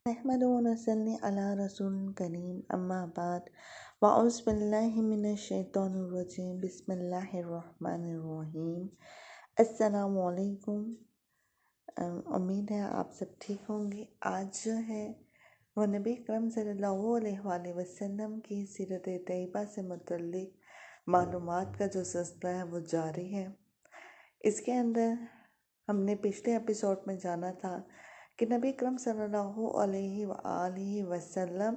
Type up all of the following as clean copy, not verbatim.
نحمده ونصلي على رسول کریم اما بعد واعوذ باللہ من الشیطان الرجیم بسم اللہ الرحمن الرحیم۔ السلام علیکم۔ امید ہے آپ سب ٹھیک ہوں گے۔ آج جو ہے وہ نبی اکرم صلی اللہ علیہ وآلہ وسلم کی سیرت طیبہ سے متعلق معلومات کا جو سلسلہ ہے وہ جاری ہے۔ اس کے اندر ہم نے پچھلے ایپیسوڈ میں جانا تھا کہ نبی اکرم صلی اللہ علیہ وآلہ وسلم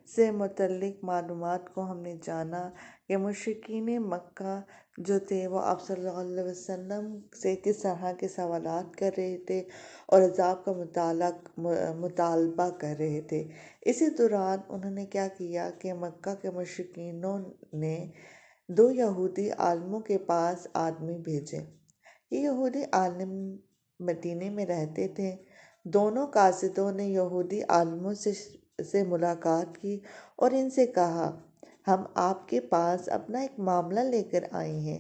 سے متعلق معلومات کو ہم نے جانا کہ مشرکین مکہ جو تھے وہ آپ صلی اللہ علیہ وسلم سے کس طرح کے سوالات کر رہے تھے اور عذاب کا مطالبہ کر رہے تھے۔ اسی دوران انہوں نے کیا کیا کہ مکہ کے مشرکینوں نے 2 یہودی عالموں کے پاس آدمی بھیجے۔ یہ یہودی عالم مدینے میں رہتے تھے۔ دونوں قاصدوں نے یہودی عالموں سے ملاقات کی اور ان سے کہا، ہم آپ کے پاس اپنا ایک معاملہ لے کر آئے ہیں۔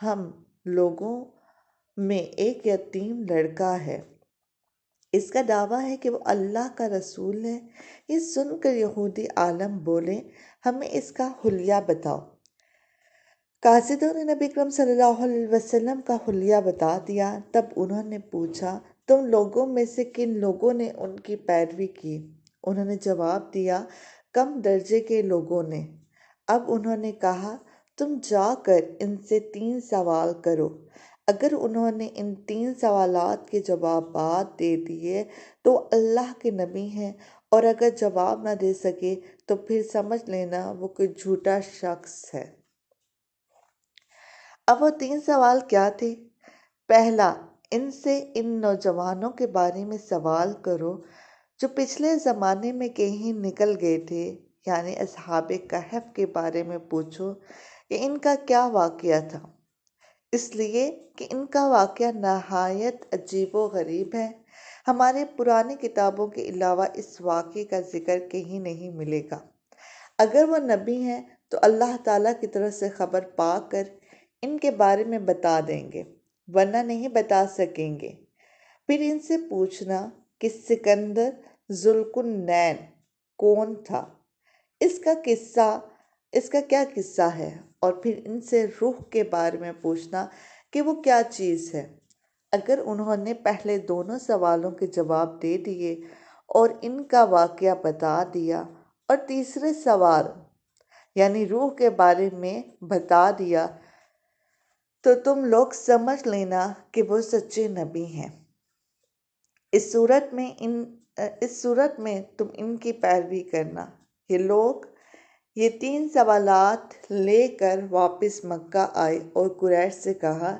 ہم لوگوں میں ایک یتیم لڑکا ہے، اس کا دعویٰ ہے کہ وہ اللہ کا رسول ہے۔ یہ سن کر یہودی عالم بولے، ہمیں اس کا حلیہ بتاؤ۔ قاصدوں نے نبی اکرم صلی اللہ علیہ وسلم کا حلیہ بتا دیا۔ تب انہوں نے پوچھا، تم لوگوں میں سے کن لوگوں نے ان کی پیروی کی؟ انہوں نے جواب دیا، کم درجے کے لوگوں نے۔ اب انہوں نے کہا، تم جا کر ان سے 3 سوال کرو۔ اگر انہوں نے ان 3 سوالات کے جوابات دے دیے تو اللہ کے نبی ہیں، اور اگر جواب نہ دے سکے تو پھر سمجھ لینا وہ کوئی جھوٹا شخص ہے۔ اب وہ 3 سوال کیا تھے؟ پہلا، ان سے ان نوجوانوں کے بارے میں سوال کرو جو پچھلے زمانے میں کہیں نکل گئے تھے، یعنی اصحاب کہف کے بارے میں پوچھو کہ ان کا کیا واقعہ تھا، اس لیے کہ ان کا واقعہ نہایت عجیب و غریب ہے۔ ہمارے پرانی کتابوں کے علاوہ اس واقعے کا ذکر کہیں نہیں ملے گا۔ اگر وہ نبی ہیں تو اللہ تعالیٰ کی طرف سے خبر پا کر ان کے بارے میں بتا دیں گے، ورنہ نہیں بتا سکیں گے۔ پھر ان سے پوچھنا کہ سکندر ذوالقرنین کون تھا، اس کا کیا قصہ ہے، اور پھر ان سے روح کے بارے میں پوچھنا کہ وہ کیا چیز ہے۔ اگر انہوں نے پہلے دونوں سوالوں کے جواب دے دیے اور ان کا واقعہ بتا دیا، اور تیسرے سوال یعنی روح کے بارے میں بتا دیا، تو تم لوگ سمجھ لینا کہ وہ سچے نبی ہیں۔ اس صورت میں تم ان کی پیروی کرنا۔ یہ لوگ یہ 3 سوالات لے کر واپس مکہ آئے اور قریش سے کہا،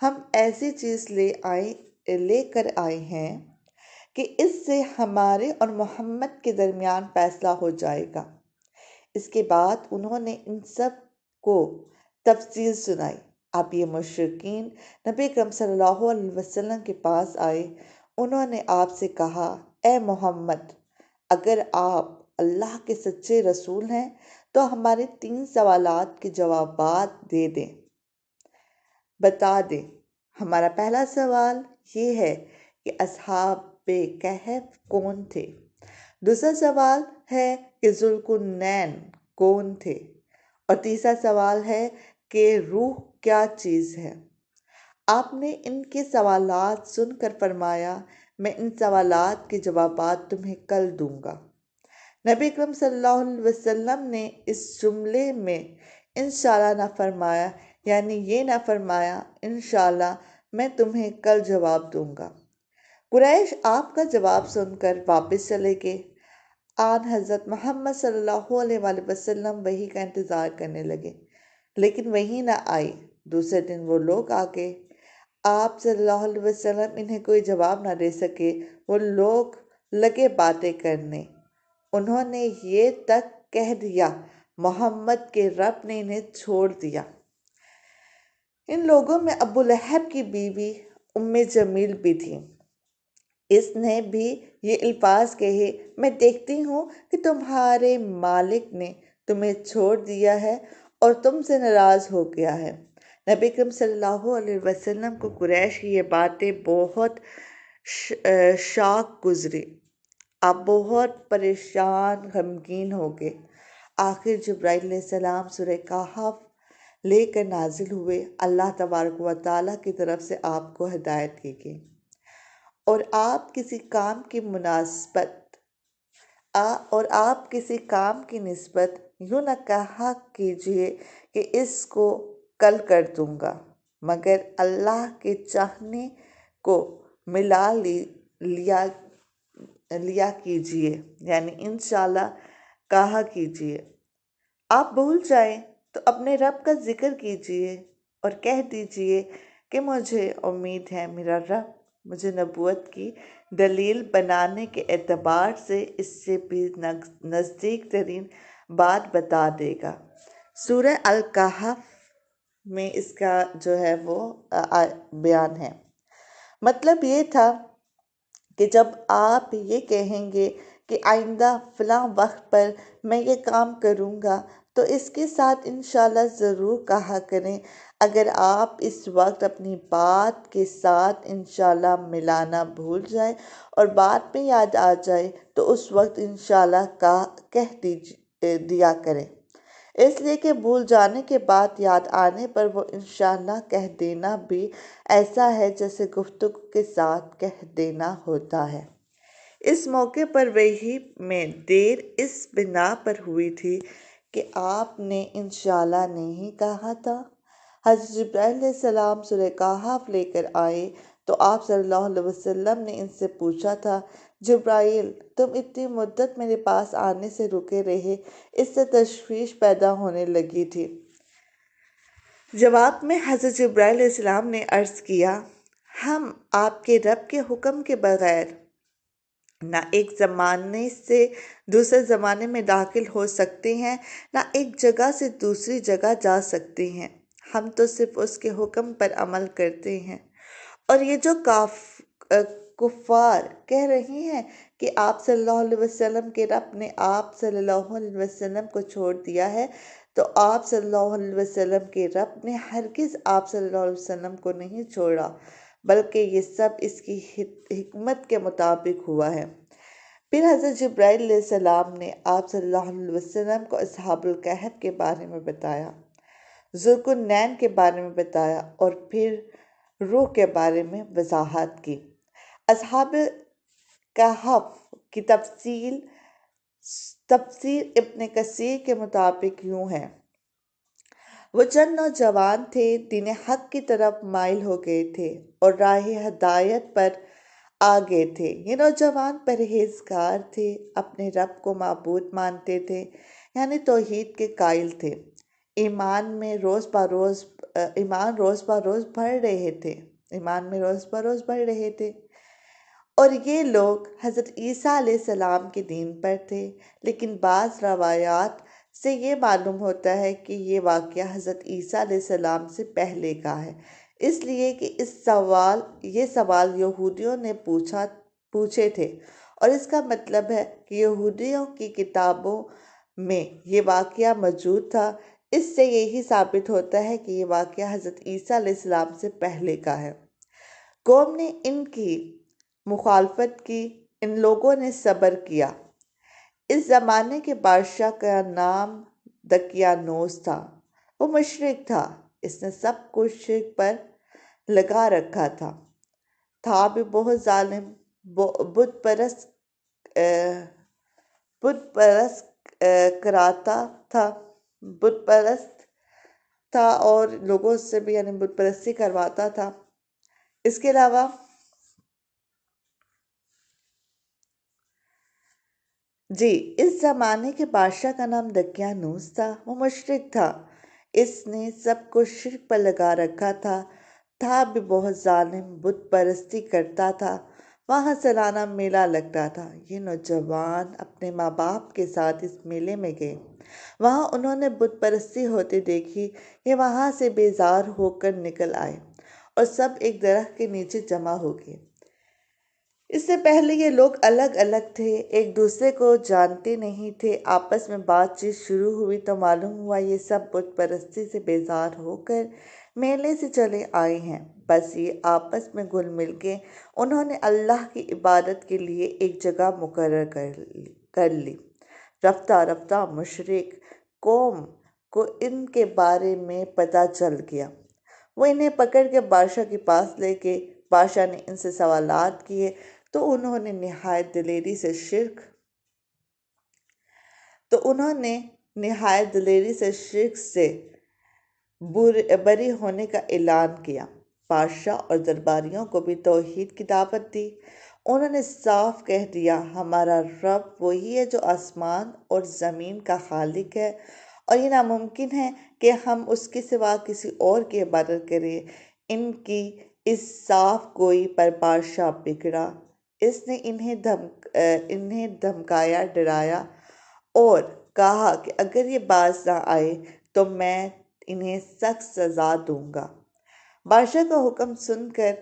ہم ایسی چیز لے کر آئے ہیں کہ اس سے ہمارے اور محمد کے درمیان فیصلہ ہو جائے گا۔ اس کے بعد انہوں نے ان سب کو تفصیل سنائی۔ اب یہ مشرکین نبی اکرم صلی اللہ علیہ وسلم کے پاس آئے۔ انہوں نے آپ سے کہا، اے محمد، اگر آپ اللہ کے سچے رسول ہیں تو ہمارے 3 سوالات کے جوابات بتا دیں۔ ہمارا پہلا سوال یہ ہے کہ اصحاب کہف کون تھے؟ دوسرا سوال ہے کہ ذوالقرنین کون تھے؟ اور تیسرا سوال ہے کہ روح کیا چیز ہے؟ آپ نے ان کے سوالات سن کر فرمایا، میں ان سوالات کے جوابات تمہیں کل دوں گا۔ نبی اکرم صلی اللہ علیہ وسلم نے اس جملے میں انشاءاللہ نہ فرمایا، یعنی یہ نہ فرمایا انشاءاللہ میں تمہیں کل جواب دوں گا۔ قریش آپ کا جواب سن کر واپس چلے گئے۔ آن حضرت محمد صلی اللہ علیہ وآلہ وسلم وحی کا انتظار کرنے لگے، لیکن وحی نہ آئی۔ دوسرے دن وہ لوگ آ گئے۔ آپ صلی اللہ علیہ وسلم انہیں کوئی جواب نہ دے سکے۔ وہ لوگ لگے باتیں کرنے۔ انہوں نے یہ تک کہہ دیا، محمد کے رب نے انہیں چھوڑ دیا۔ ان لوگوں میں ابو لہب کی بیوی ام جمیل بھی تھی۔ اس نے بھی یہ الفاظ کہے، میں دیکھتی ہوں کہ تمہارے مالک نے تمہیں چھوڑ دیا ہے اور تم سے ناراض ہو گیا ہے۔ نبی اکرم صلی اللہ علیہ وسلم کو قریش کی یہ باتیں بہت شاق گزری۔ آپ بہت پریشان غمگین ہو گئے۔ آخر جبرائیل علیہ السلام سورہ کہف لے کر نازل ہوئے۔ اللہ تبارک و تعالیٰ کی طرف سے آپ کو ہدایت کی گئی اور آپ کسی کام کی نسبت یوں نہ کہا کیجیے کہ اس کو کل کر دوں گا، مگر اللہ کے چاہنے کو ملا لیا کیجیے، یعنی انشاءاللہ کہا کیجیے۔ آپ بھول جائیں تو اپنے رب کا ذکر کیجیے اور کہہ دیجیے کہ مجھے امید ہے میرا رب مجھے نبوت کی دلیل بنانے کے اعتبار سے اس سے بھی نزدیک ترین بات بتا دے گا۔ سورہ الکہف میں اس کا جو ہے وہ بیان ہے۔ مطلب یہ تھا کہ جب آپ یہ کہیں گے کہ آئندہ فلاں وقت پر میں یہ کام کروں گا تو اس کے ساتھ انشاءاللہ ضرور کہا کریں۔ اگر آپ اس وقت اپنی بات کے ساتھ انشاءاللہ ملانا بھول جائیں اور بعد میں یاد آ جائے تو اس وقت انشاءاللہ کہہ دیا کریں، اس لیے کہ بھول جانے کے بعد یاد آنے پر وہ انشاءاللہ کہہ دینا بھی ایسا ہے جیسے گفتگو کے ساتھ کہہ دینا ہوتا ہے۔ اس موقع پر وحی میں دیر اس بنا پر ہوئی تھی کہ آپ نے انشاءاللہ نہیں کہا تھا۔ حضرت جبرائیل علیہ السلام سورہ کہف لے کر آئے تو آپ صلی اللہ علیہ وسلم نے ان سے پوچھا تھا، جبرائیل تم اتنی مدت میرے پاس آنے سے رکے رہے، اس سے تشویش پیدا ہونے لگی تھی۔ جواب میں حضرت جبرائیل علیہ السلام نے عرض کیا، ہم آپ کے رب کے حکم کے بغیر نہ ایک زمانے سے دوسرے زمانے میں داخل ہو سکتے ہیں، نہ ایک جگہ سے دوسری جگہ جا سکتے ہیں، ہم تو صرف اس کے حکم پر عمل کرتے ہیں۔ اور یہ جو کفار کہہ رہی ہیں کہ آپ صلی اللہ علیہ وسلم کے رب نے آپ صلی اللہ علیہ وسلم کو چھوڑ دیا ہے، تو آپ صلی اللہ علیہ وسلم کے رب نے ہرگز آپ صلی اللہ علیہ وسلم کو نہیں چھوڑا، بلکہ یہ سب اس کی حکمت کے مطابق ہوا ہے۔ پھر حضرت جبرائیل علیہ السلام نے آپ صلی اللہ علیہ وسلم کو اصحاب الکہف کے بارے میں بتایا، ذوالقرنین کے بارے میں بتایا اور پھر روح کے بارے میں وضاحت کی۔ اصحاب کہف کی تفسیر ابن کثیر کے مطابق یوں ہے، وہ چند نوجوان تھے دین حق کی طرف مائل ہو گئے تھے اور راہ ہدایت پر آ گئے تھے۔ یہ نوجوان پرہیزگار تھے، اپنے رب کو معبود مانتے تھے، یعنی توحید کے قائل تھے، ایمان روز بروز بڑھ رہے تھے اور یہ لوگ حضرت عیسیٰ علیہ السلام کے دین پر تھے، لیکن بعض روایات سے یہ معلوم ہوتا ہے کہ یہ واقعہ حضرت عیسیٰ علیہ السلام سے پہلے کا ہے، اس لیے کہ یہ سوال یہودیوں نے پوچھے تھے اور اس کا مطلب ہے کہ یہودیوں کی کتابوں میں یہ واقعہ موجود تھا۔ اس سے یہی ثابت ہوتا ہے کہ یہ واقعہ حضرت عیسیٰ علیہ السلام سے پہلے کا ہے۔ قوم نے ان کی مخالفت کی، ان لوگوں نے صبر کیا۔ اس زمانے کے بادشاہ کا نام دقیانوس تھا، وہ مشرک تھا، اس نے سب کچھ شرک پر لگا رکھا تھا بھی بہت ظالم، بت پرست تھا اور لوگوں سے بھی یعنی بت پرستی کرواتا تھا۔ اس کے علاوہ اس زمانے کے بادشاہ کا نام دقیانوس تھا، وہ مشرک تھا، اس نے سب کو شرک پر لگا رکھا تھا بھی بہت ظالم، بت پرستی کرتا تھا۔ وہاں سالانہ میلہ لگتا تھا۔ یہ نوجوان اپنے ماں باپ کے ساتھ اس میلے میں گئے، وہاں انہوں نے بت پرستی ہوتے دیکھی، یہ وہاں سے بیزار ہو کر نکل آئے اور سب ایک درخت کے نیچے جمع ہو گئے۔ اس سے پہلے یہ لوگ الگ الگ تھے، ایک دوسرے کو جانتے نہیں تھے۔ آپس میں بات چیت شروع ہوئی تو معلوم ہوا یہ سب بت پرستی سے بیزار ہو کر میلے سے چلے آئے ہیں۔ بس یہ آپس میں گل مل کے انہوں نے اللہ کی عبادت کے لیے ایک جگہ مقرر کر لی۔ رفتہ رفتہ مشرک قوم کو ان کے بارے میں پتہ چل گیا۔ وہ انہیں پکڑ کے بادشاہ کے پاس لے گئے۔ بادشاہ نے ان سے سوالات کیے تو انہوں نے نہایت دلیری سے شرک سے بری ہونے کا اعلان کیا۔ بادشاہ اور درباریوں کو بھی توحید کی دعوت دی۔ انہوں نے صاف کہہ دیا، ہمارا رب وہی ہے جو آسمان اور زمین کا خالق ہے، اور یہ ناممکن ہے کہ ہم اس کے سوا کسی اور کی عبادت کریں۔ ان کی اس صاف گوئی پر بادشاہ بگڑا۔ اس نے انہیں دھمکایا، ڈرایا اور کہا کہ اگر یہ باز نہ آئے تو میں انہیں سخت سزا دوں گا۔ بادشاہ کا حکم سن کر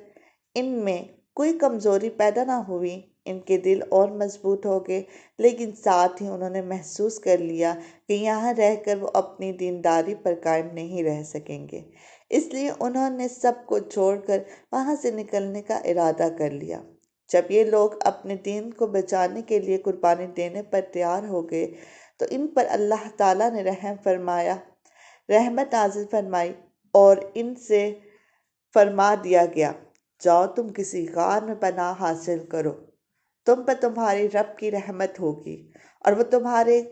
ان میں کوئی کمزوری پیدا نہ ہوئی۔ ان کے دل اور مضبوط ہو گئے، لیکن ساتھ ہی انہوں نے محسوس کر لیا کہ یہاں رہ کر وہ اپنی دینداری پر قائم نہیں رہ سکیں گے۔ اس لیے انہوں نے سب کو چھوڑ کر وہاں سے نکلنے کا ارادہ کر لیا۔ جب یہ لوگ اپنے دین کو بچانے کے لیے قربانی دینے پر تیار ہو گئے تو ان پر اللہ تعالیٰ نے رحمت نازل فرمائی اور ان سے فرما دیا گیا، جاؤ تم کسی غار میں پناہ حاصل کرو، تم پر تمہاری رب کی رحمت ہوگی اور وہ تمہارے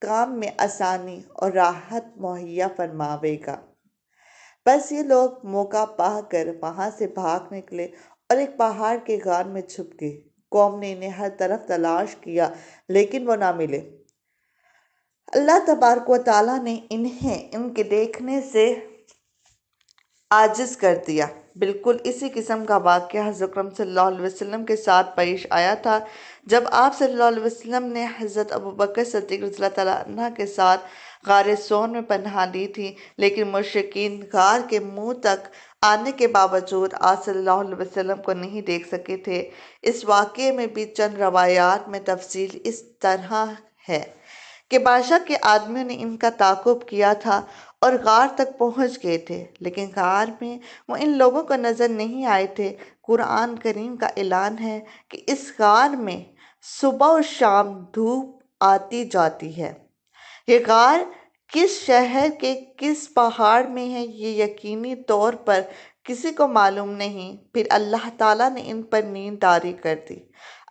کام میں آسانی اور راحت مہیا فرماوے گا۔ بس یہ لوگ موقع پا کر وہاں سے بھاگ نکلے اور ایک پہاڑ کے غار میں چھپ گئے۔ قوم نے انہیں ہر طرف تلاش کیا لیکن وہ نہ ملے۔ اللہ تبارک و تعالیٰ نے انہیں ان کے دیکھنے سے عاجز کر دیا۔ بالکل اسی قسم کا واقعہ حضرت اکرم صلی اللہ علیہ وسلم کے ساتھ پیش آیا تھا جب آپ صلی اللہ علیہ وسلم نے حضرت ابوبکر صدیق رضی اللہ تعالیٰ عنہ کے ساتھ غار ثور میں پناہ لی تھی، لیکن مشرکین غار کے منہ تک آنے کے باوجود آپ صلی اللہ علیہ وسلم کو نہیں دیکھ سکے تھے۔ اس واقعے میں بھی چند روایات میں تفصیل اس طرح ہے کہ بادشاہ کے آدمیوں نے ان کا تعاقب کیا تھا اور غار تک پہنچ گئے تھے، لیکن غار میں وہ ان لوگوں کو نظر نہیں آئے تھے۔ قرآن کریم کا اعلان ہے کہ اس غار میں صبح و شام دھوپ آتی جاتی ہے۔ یہ غار کس شہر کے کس پہاڑ میں ہے یہ یقینی طور پر کسی کو معلوم نہیں۔ پھر اللہ تعالیٰ نے ان پر نیند طاری کر دی۔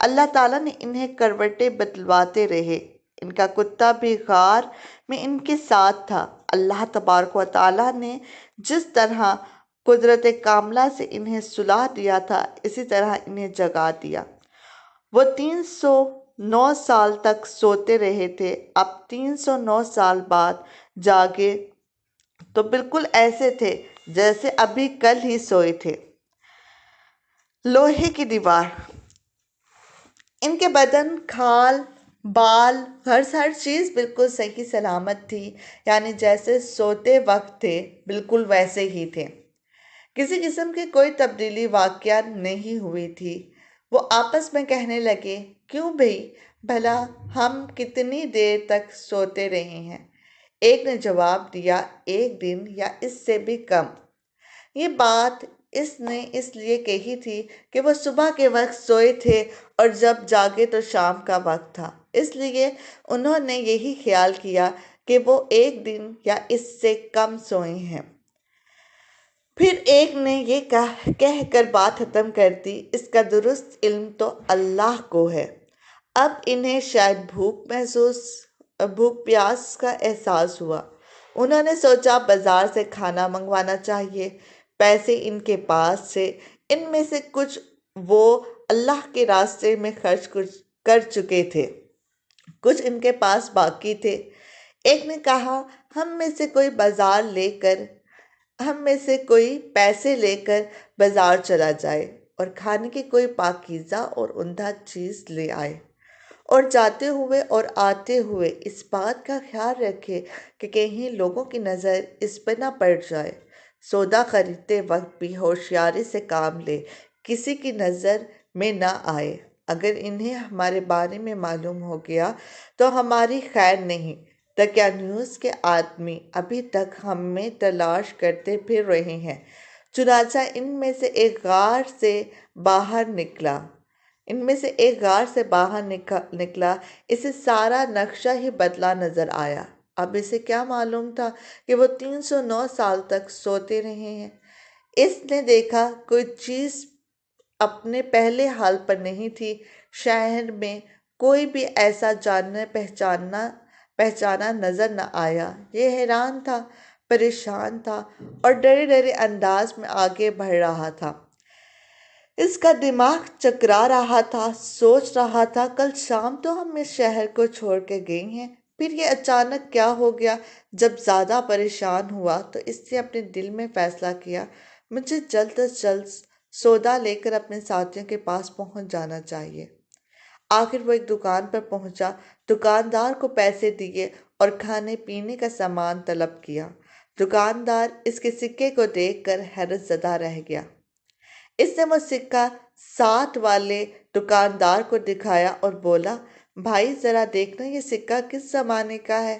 اللہ تعالیٰ نے انہیں کروٹیں بدلواتے رہے۔ ان کا کتا بھی غار میں ان کے ساتھ تھا۔ اللہ تبارک و تعالیٰ نے جس طرح قدرت کاملہ سے انہیں سلا دیا تھا، اسی طرح انہیں جگا دیا۔ وہ 309 سال تک سوتے رہے تھے۔ اب 309 سال بعد جاگے تو بالکل ایسے تھے جیسے ابھی کل ہی سوئے تھے۔ لوہے کی دیوار۔ ان کے بدن، کھال، بال، ہر چیز بالکل صحیح سلامت تھی، یعنی جیسے سوتے وقت تھے بالکل ویسے ہی تھے۔ کسی قسم کی کوئی تبدیلی واقع نہیں ہوئی تھی۔ وہ آپس میں کہنے لگے، کیوں بھئی، بھلا ہم کتنی دیر تک سوتے رہے ہیں؟ ایک نے جواب دیا، 1 دن یا اس سے بھی کم۔ یہ بات اس نے اس لیے کہی تھی کہ وہ صبح کے وقت سوئے تھے اور جب جاگے تو شام کا وقت تھا، اس لیے انہوں نے یہی خیال کیا کہ وہ 1 دن یا اس سے کم سوئے ہیں۔ پھر ایک نے یہ کہہ کر بات ختم کر دی، اس کا درست علم تو اللہ کو ہے۔ اب انہیں شاید بھوک پیاس کا احساس ہوا۔ انہوں نے سوچا بازار سے کھانا منگوانا چاہیے۔ پیسے ان کے پاس تھے، ان میں سے کچھ وہ اللہ کے راستے میں خرچ کر چکے تھے، کچھ ان کے پاس باقی تھے۔ ایک نے کہا، ہم میں سے کوئی پیسے لے کر بازار چلا جائے اور کھانے کی کوئی پاکیزہ اور عمدہ چیز لے آئے، اور جاتے ہوئے اور آتے ہوئے اس بات کا خیال رکھے کہ کہیں لوگوں کی نظر اس پر نہ پڑ جائے۔ سودا خریدتے وقت بھی ہوشیاری سے کام لے، کسی کی نظر میں نہ آئے۔ اگر انہیں ہمارے بارے میں معلوم ہو گیا تو ہماری خیر نہیں، دقیانوس کے آدمی ابھی تک ہمیں تلاش کرتے پھر رہے ہیں۔ چنانچہ ان میں سے ایک غار سے باہر نکلا، اسے سارا نقشہ ہی بدلا نظر آیا۔ اب اسے کیا معلوم تھا کہ وہ 309 سال تک سوتے رہے ہیں۔ اس نے دیکھا کوئی چیز اپنے پہلے حال پر نہیں تھی۔ شہر میں کوئی بھی ایسا جانا پہچانا نظر نہ آیا۔ یہ حیران تھا، پریشان تھا اور ڈرے ڈرے انداز میں آگے بڑھ رہا تھا۔ اس کا دماغ چکرا رہا تھا، سوچ رہا تھا کل شام تو ہم اس شہر کو چھوڑ کے گئے ہیں، پھر یہ اچانک کیا ہو گیا؟ جب زیادہ پریشان ہوا تو اس نے اپنے دل میں فیصلہ کیا، مجھے جلد از جلد سودا لے کر اپنے ساتھیوں کے پاس پہنچ جانا چاہیے۔ آخر وہ ایک دکان پر پہنچا، دکاندار کو پیسے دیے اور کھانے پینے کا سامان طلب کیا۔ دکاندار اس کے سکے کو دیکھ کر حیرت زدہ رہ گیا۔ اس نے وہ سکہ ساتھ والے دکاندار کو دکھایا اور بولا، بھائی ذرا دیکھنا یہ سکہ کس زمانے کا ہے؟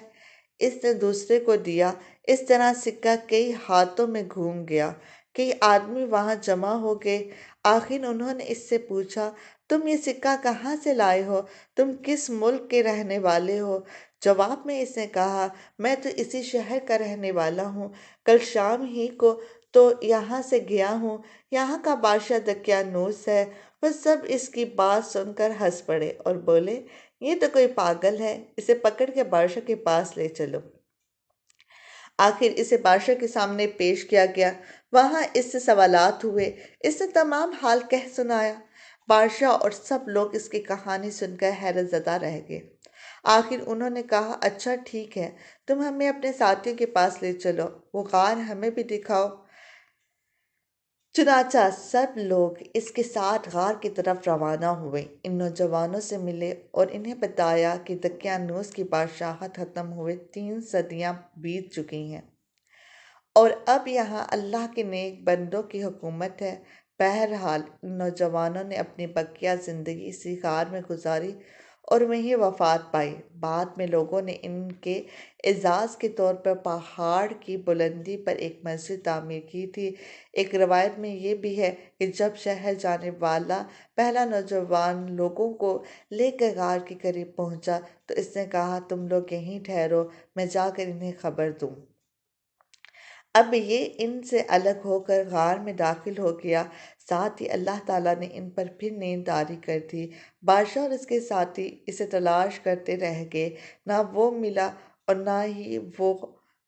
اس نے دوسرے کو دیا۔ اس طرح سکہ کئی ہاتھوں میں گھوم گیا۔ کئی آدمی وہاں جمع ہو گئے۔ آخر انہوں نے اس سے پوچھا، تم یہ سکہ کہاں سے لائے ہو؟ تم کس ملک کے رہنے والے ہو؟ جواب میں اس نے کہا، میں تو اسی شہر کا رہنے والا ہوں، کل شام ہی کو تو یہاں سے گیا ہوں۔ یہاں کا بادشاہ دقیانوس ہے۔ وہ سب اس کی بات سن کر ہنس پڑے اور بولے، یہ تو کوئی پاگل ہے، اسے پکڑ کے بادشاہ کے پاس لے چلو۔ آخر اسے بادشاہ کے سامنے پیش کیا گیا۔ وہاں اس سے سوالات ہوئے۔ اس نے تمام حال کہہ سنایا۔ بادشاہ اور سب لوگ اس کی کہانی سن کر حیرت زدہ رہ گئے۔ آخر انہوں نے کہا، اچھا ٹھیک ہے، تم ہمیں اپنے ساتھیوں کے پاس لے چلو، وہ غار ہمیں بھی دکھاؤ۔ چنانچہ سب لوگ اس کے ساتھ غار کی طرف روانہ ہوئے۔ ان نوجوانوں سے ملے اور انہیں بتایا کہ دقیانوس کی بادشاہت ختم ہوئے 3 صدیاں بیت چکی ہیں اور اب یہاں اللہ کے نیک بندوں کی حکومت ہے۔ بہرحال ان نوجوانوں نے اپنی بقیہ زندگی اسی غار میں گزاری اور وہیں وفات پائی۔ بعد میں لوگوں نے ان کے اعزاز کے طور پر پہاڑ کی بلندی پر ایک مسجد تعمیر کی تھی۔ ایک روایت میں یہ بھی ہے کہ جب شہر جانے والا پہلا نوجوان لوگوں کو لے کر غار کے قریب پہنچا تو اس نے کہا، تم لوگ یہیں ٹھہرو، میں جا کر انہیں خبر دوں۔ اب یہ ان سے الگ ہو کر غار میں داخل ہو گیا۔ ساتھ ہی اللہ تعالیٰ نے ان پر پھر نیند طاری کر دی۔ بادشاہ اور اس کے ساتھی اسے تلاش کرتے رہ گئے، نہ وہ ملا اور نہ ہی وہ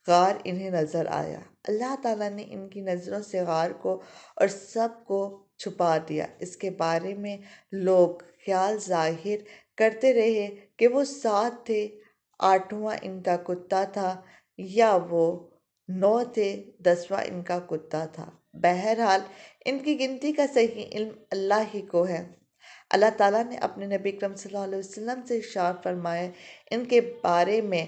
غار انہیں نظر آیا۔ اللہ تعالیٰ نے ان کی نظروں سے غار کو اور سب کو چھپا دیا۔ اس کے بارے میں لوگ خیال ظاہر کرتے رہے کہ وہ 7 تھے، 8واں ان کا کتا تھا، یا وہ 9 تھے، 10واں ان کا کتا تھا۔ بہرحال ان کی گنتی کا صحیح علم اللہ ہی کو ہے۔ اللہ تعالیٰ نے اپنے نبی اکرم صلی اللہ علیہ وسلم سے ارشاد فرمایا، ان کے بارے میں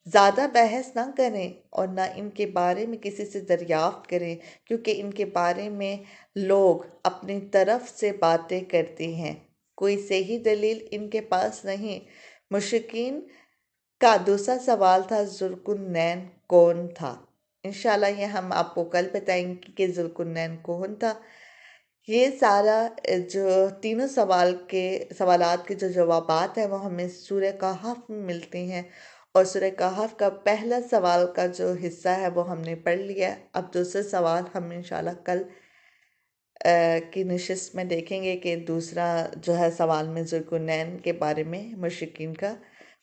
زیادہ بحث نہ کریں اور نہ ان کے بارے میں کسی سے دریافت کریں، کیونکہ ان کے بارے میں لوگ اپنی طرف سے باتیں کرتے ہیں، کوئی صحیح دلیل ان کے پاس نہیں۔ مشرکین کا دوسرا سوال تھا، ذوالقرنین کون تھا؟ انشاءاللہ یہ ہم آپ کو کل بتائیں گے کہ ذوالقرنین کون تھا۔ یہ سارا جو تینوں سوالات کے جو جوابات ہیں وہ ہمیں سورہ کہف میں ملتے ہیں، اور سورہ کہف کا پہلا سوال کا جو حصہ ہے وہ ہم نے پڑھ لیا ہے۔ اب دوسرے سوال ہم انشاءاللہ کل کی نشست میں دیکھیں گے کہ دوسرا جو ہے سوال میں ذوالقرنین کے بارے میں مشرکین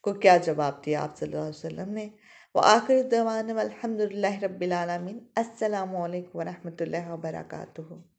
کو کیا جواب دیا آپ صلی اللہ علیہ وسلم نے۔ وآخر دعوانا والحمد للہ رب العالمین۔ السلام علیکم ورحمۃ اللہ وبرکاتہ۔